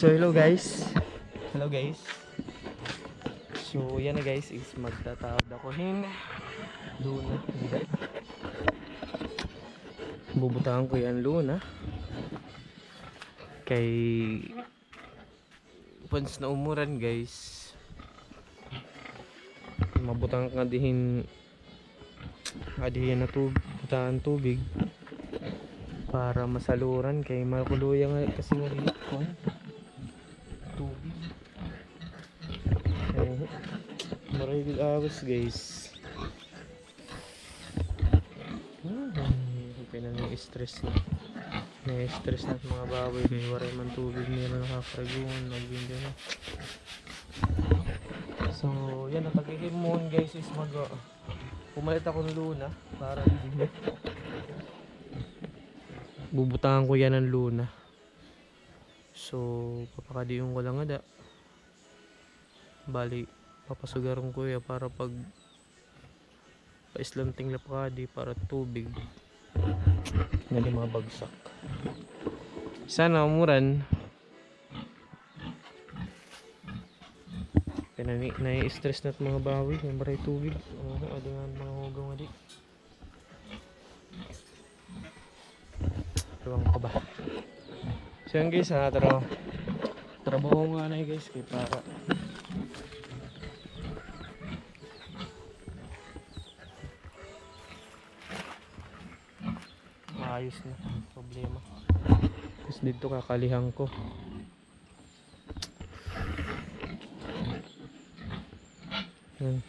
So hello guys. Hello guys. So yan na guys, is magtatawag ako Luna. Bubutahan ko yan Luna. Kay once na umuran guys, mabutang ka dihin na butahan tubig para masaluran kay makuluyan nga kasi nga dito tubig. Marigil awas guys. Stress na. Na-stress na mga baboy kay waray man tubig nila nakakaragungan nagbindi na. So yan, napagkikimon guys is pumalit ako ng Luna para hindi bubutangan ko yan ng Luna. So papakadiyon ko lang nga bali papasugaron ko ya para pag paislanting lapakadi para tubig na di mga bagsak. Sana umuran. Nai-stress na't mga bawi ng baray tubig. Adangan mga hugaw nga di. Tuwang ko ba? So yan guys ha, trabaho nga na guys kay para maayos na problema. Tapos dito kakalihan ko. Yan.